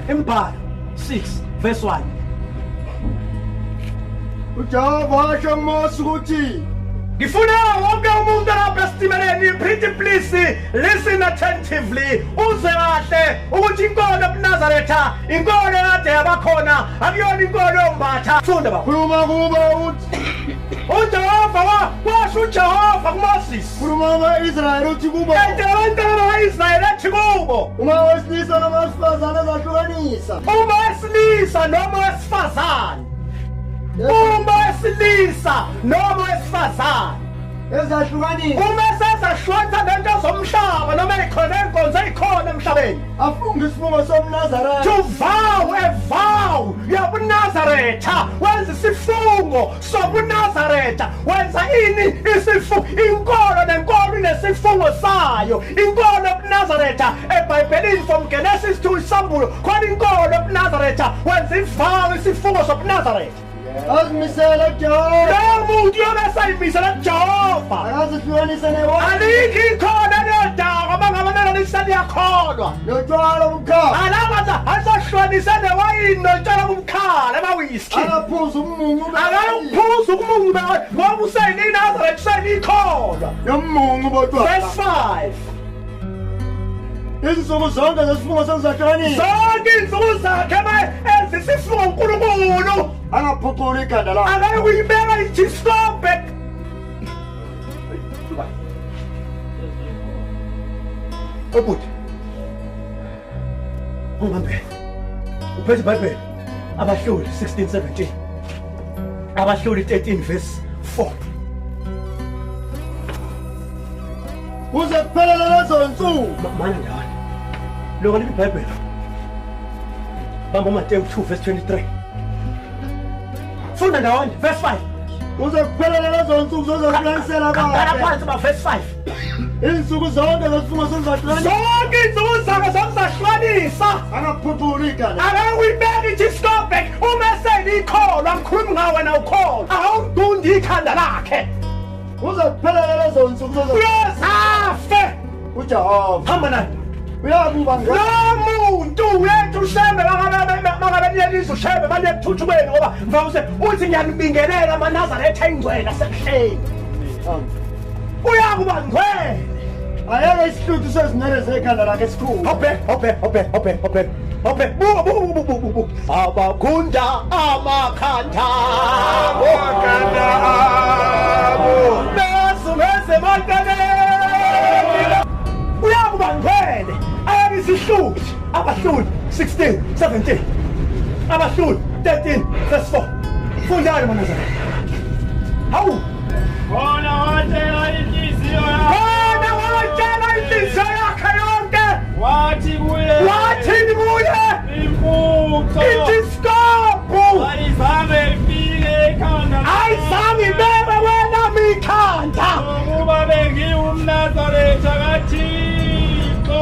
Imibhalo 6 verse 1. uJehova washo kuMose ukuthi Ngifuna wonke umuntu lapha esitimeleni, pretty please listen attentively, uzwe kahle ukuthi inkolo eNazaretha inkolo kade yabakhona, akuyona inkolo yombatha. Funda baba. khuluma kubo uthi uJehova washo uJehova kuMoses. khuluma ama-Israyeli uthi kubo Abantwana baka-Israyeli ethi kubo, uma wesilisa noma wesifazane ezahlukanisa uma wesilisa noma wesifazane, uma wesilisa noma wesifazane ezahlukanisa uma sezahlonza nento zomhlaba noma ikhona inkonzo eyikhona emhlabeni, afunge isifungo somNazaretha to vow a vow yabuNazaretha, wenza isifungo sobuNazaretha. Wenza ini isifungo? Inkolo nenkolo inesifungo sayo. Inkolo ebuNazaretha eBhayibhelini from Genesis to Isambulo khona inkolo ebuNazaretha, wenza ivow isifungo sobuNazaretha. azimisele kuJehova Lowo muntu uyobe esayimisela kuJehova. akazihlukanise newayini Alikho ikhona nedaba mangabe nalisa liyakholwa. notshwala obukhala Alamaza asahlwanise newayini notshwala bumkhala emawiski. akaphuza umungu Akayiphuza ukumungu ngoba useyinazaretha useyikholwa. nomungu bodwa Verse 5. izinsuku zonke zesifungo sezahlukanisa Zonke insuku zakhe enza isifungo uNkulunkulu, angaphuculi ikhanda lakhe akayikuyibeka ijiskope. Obuthi ungibambe uphethe iBhayibheli, Abahloli 16:17, Abahloli 13 verse 4. kuze kuphelele lezo nsuku Mana njalo lokho lithi iBhayibheli, bamba uMateyu 2 verse 23. Funda ndawonye verse 5. kuze kuphelele lezo nsuku zozohlukanisela Kangana bakhe phansi ba verse 5. izinsuku zonke zesifungo sezahlukanisa Zonke insuku zakhe zokuzahlukanisa, angaphuculi ikhanda akayikuyibeka ijiskope. Uma eseyikholwa ngikhuluma ngawe wena ukholwa, awudundi ikhanda lakhe, kuze kuphelele lezo nsuku uyozafe. uJehova Hamba naye uyakuba lo muntu uletha ushembe mangabe niyelizwe ushembe banekuthuthukweni, ngoba mvawuse uthi ngiyanibingelela amaNazaretha engcwele asekuhleni, uyakuba ngcwele. ayeke isihluthu sezinwele zekhanda lakhe esikhulu Buka. Abakunda amakhanda abo besumeze makaneni, uyakuba ngcwele. Ayabisihluthi. Abahloli 16:17, Abahloli 13 verse 4. Fundani maNazaretha. Hawu Khona watshela inhliziyo yakhe, khona watshela inhliziyo yakhe yonke, wathi kuye, wathini kuye impuco ijiskopu ayizange ifike ekhanda ayizange ibeke wena mikhanda. ukuba bengiwumNazaretha kaThixo.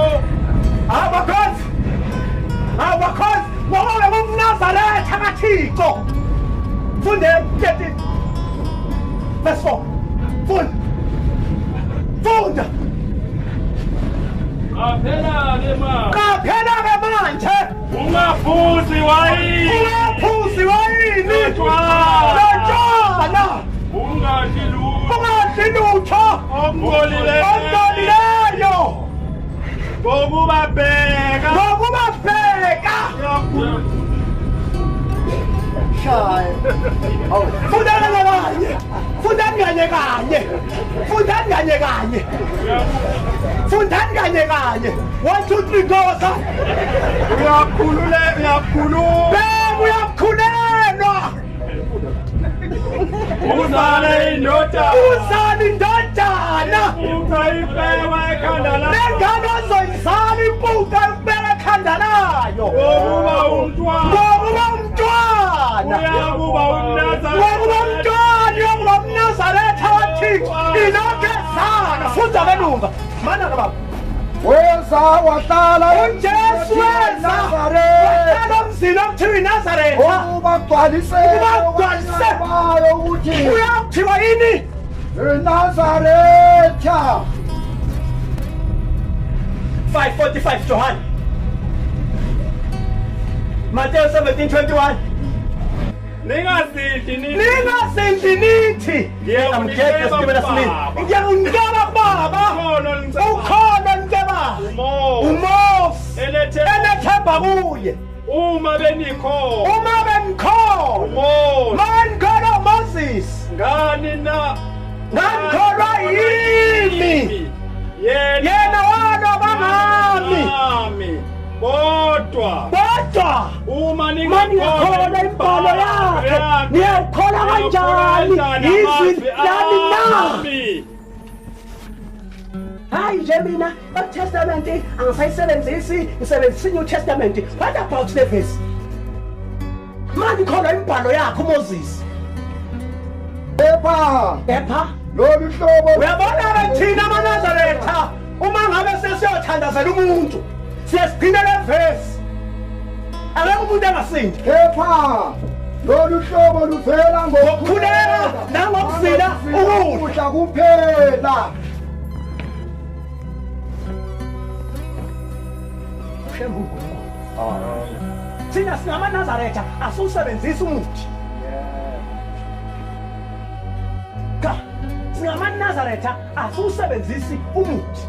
Abakhozi ngoba ngumNazaretha kaThixo. Funde 13 verse 4. Funda. Qaphela-ke manje, Ungaphuzi wayini, ungaphuzi wayini Notshwala. notshwala, ungadli lutho ungadli lutho okungcolileyo, ngokubabheka ngokubabheka. shaya Fundani kanye. 1 2 3 go son. uyakhululeka, Uyakhulelwa. uzale indodana, Uzala indodana. utayibekwa ekhanda lakhe Lengane ozoyizala impuca ekubeka ekhanda layo. ngokuba umntwana, Ngokuba umntwana. uyakuba umNazaretha. Ngokuba umntwana uyokuba umNazaretha waThixo. Ilokhu ezala. Funda belunga. Mana baba. weza wahlala uJesu weza wahlala emzini okuthiwa iNazaretha ubagcwalise bayo ukuthi uyakuthiwa yini? iNazaretha. 5:45 John. Matthew 17:21. Ningasidli nithi. Ningasendi nithi ngiyamgeda isigibela sini. Ngiyangcela baba. Ukhona niceba. Umosi. Elethemba kuye. Uma benikho. Manikholwa Moses. Ngani na. Ngakholwa yimi. Yena walo bangami. Bodwa uma ningakholwa imbhalo yakhe niyakholwa kanjani izwi lami na? Hayi nje mina Old Testament angisayisebenzisi ngisebenzisa New Testament. What about the verse? Manikholwa imbhalo yakhe uMoses. Epha lolu hlobo uyabona thina amaNazaretha uma ngabe sesiyothandazela umuntu siyasiphina le verse. Akekho umuntu engasindi. Kepha lolu hlobo luvela ngokukhuleka nangokuzila ukudla kuphela. Thina singamaNazaretha asiwusebenzisi umuthi. SingamaNazaretha asiwusebenzisi umuthi.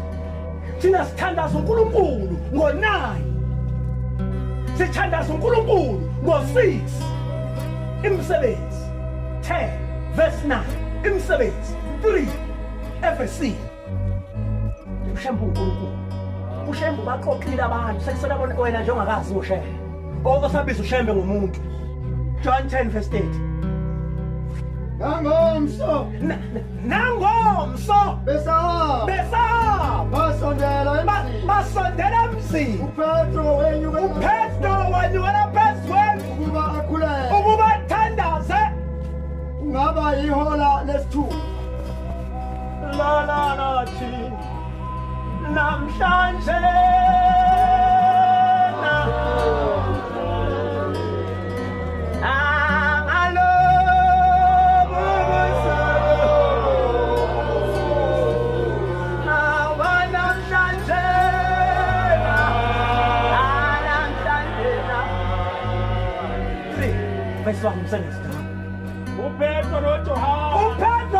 Thina sithandaza uNkulunkulu ngo-9. Sithandaza uNkulunkulu ngo-6. Imisebenzi 10 verse 9. Imisebenzi 3 FSC. Ushembu uNkulunkulu. Ushembu baxoxile abantu. Sekusela wena nje ongakazi ushembe. Okosabiza ushembe ngomuntu. John 10 verse 30. Nangomso besaba basondela emzini uPetro wenyukela phezulu ukuba athandaze. Ungaba ihola lesithupha. La nathi namhlanje uPetro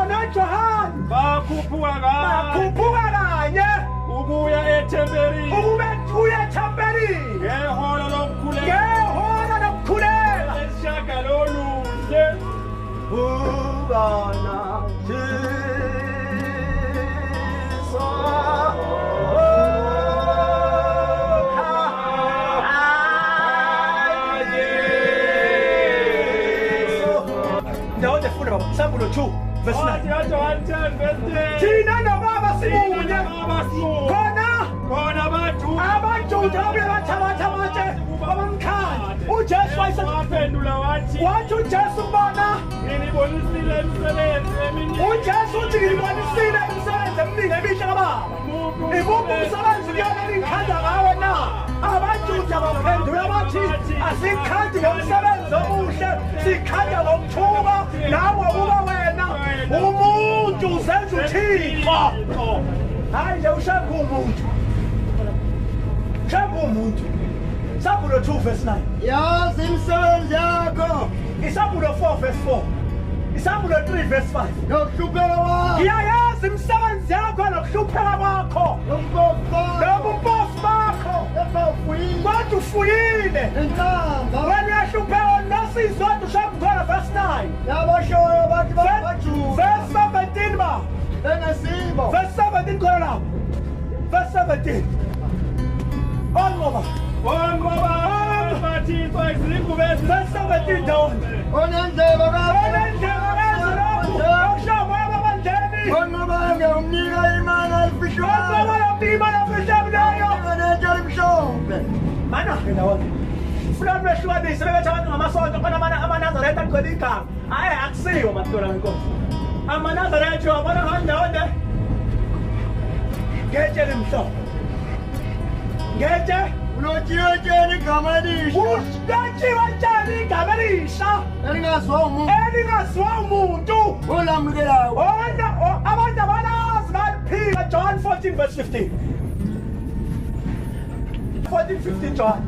noJohane bakhuphuka kanye ukuya ethempelini ngehora lokukhuleka esishagalolunye ubana Jesu. Psalm 2 verse 9. Thina nobaba simunye khona abaJuda abathatha amatshe abamkhandi. uJesu waphendula wathi uJesu kubona nginibonisile imisebenzi eminingi. uJesu uthi nginibonisile imisebenzi eminingi emihle kababa. Ikuphi umsebenzi kuyona engikhanda ngawe na? AbaJuda baphendula bathi asikhandi ngomsebenzi omuhle, sikhanda ngokuthuka nawe kuba wena umuntu uzenza uThixo. Hayi nje ushaka umuntu. Shaka umuntu. Psalm 2 verse 9. Yazi imisebenzi yakho. Psalm 4 verse 4. Psalm 3 verse 5. Nokuhlupheka kwakho. Ngiyayazi imisebenzi yakho nokuhlupheka kwakho. Nobumpofu bakho. Kodwa ufuyile. Wena uyahlupheka nosizwe ushaka khona verse 9. Yabashoyo bathi baJuda. Verse 17 ba. Engesimo. Verse 17 khona lapho. Verse 17. Ongoba bathixo izingube verse 17 down. Onendlebe onqobange umnika imali ayifishwayo. Mana ndawona funa umehlukanise bebethi abantu ngamasonto khona amaNazaretha agcwele igama. Hayi akusiyo madoda wenkosi. AmaNazaretha wabona kanjani? Ngetshe imhlobo. Ngetshe ulotshiwe tsheni igama elisha. Ulotshiwe tsheni igama elisha elingaziwa umuntu olamukelayo. Abantu abalazi baliphika. John 14 verse 15. 14-15 John.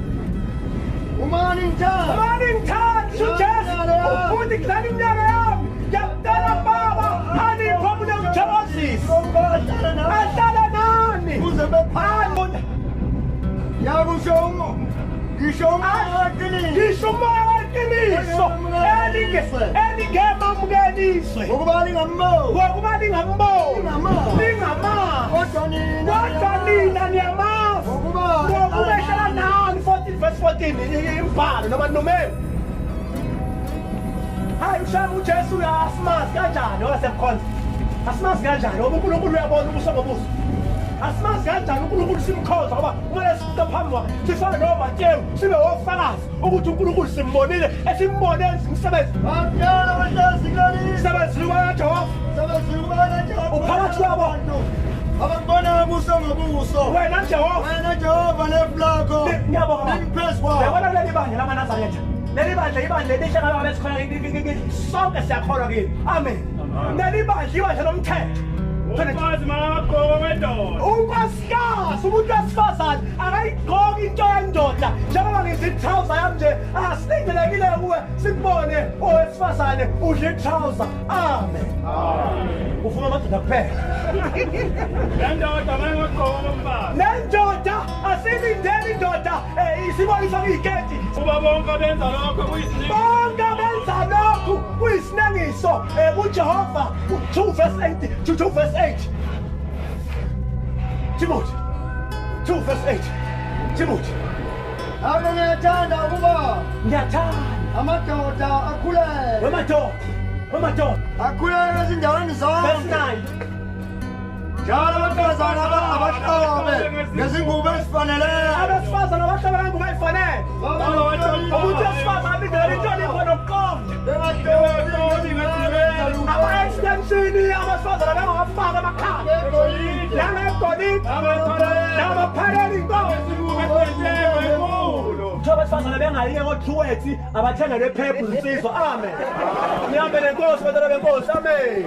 Uma ngithanda. Mani ngithanda uJesu ufuthi kudlala iminyaka yami ngiyakudala baba anipho mina ngithokozisa ahlala nani Kuze bephanda. Yakusho ngisho umaqiniso. ngisho umoya weqiniso elingemukeliswe Ukuba lingamboni. ngokuba lingamboni Lingamazi. lingamazi Kodwa nina. kodwa nina niyamazi Ngokuba ngokubeshela nani 14 verse 14 imbhalo noma nomeni hayi ushaya uJesu asimazi kanjani owasemkhonza asimazi kanjani ngoba uNkulunkulu uyabona ubuso ngobuso asimazi kanjani uNkulunkulu simkhonza ngoba kumele sifike phambi kwakhe sifane noMateyu sibe wofakazi ukuthi uNkulunkulu simbonile esimbone umsebenzi Bamnyala bahlezi kuleli. umsebenzi kaJehova Uphakathi kwabo. abakubona ubuso ngobuso. wena Jehova Wena Jehova nefu lakho ngiyabonga lingiphezu kwabo. yabona leli bandla lamaNazaretha leli bandla ibandla elishaka besikhona sonke siyakholwa kini amen leli bandla ibandla lomthetho Umfazi makagqoke wendoda. unkosikazi umuntu wesifazane akayigqoki into yendoda njengoba ngithi itrawuza yami nje asilindelekile kuwe sikubone owesifazane udla itrawuza amen ufuna amadoda kuphela Lendoda makagqoke umfazi. nendoda asilindeli indoda isiboniswa kuyiketi Kuba bonke benza lokho kuyisiniki. bonke benza lokhu kuyisinengiso kuJehova 2 verse 8 to 2 verse 8 Timothy 2 verse 8 Timothy Ake ngiyathanda ukuba ngiyathanda amadoda akhuleke. wemadoda Akhuleke ezindaweni verse zonke. 9 Njalo abantazana abahlobe ngezingubo ezifaneleyo. abesifazane abahlaba ngengubo eyifanele ukuthi esifazane abindele inhlonipho nokuqonda ama-extensioni abesifazane bengawafaka emakhanda nangegolide namaphaleli inkosi njengoba abesifazane bengayiye ngotruwethi abathengelwe phephu zinsizwa amen nihambe nenkosi bantwana benkosi amen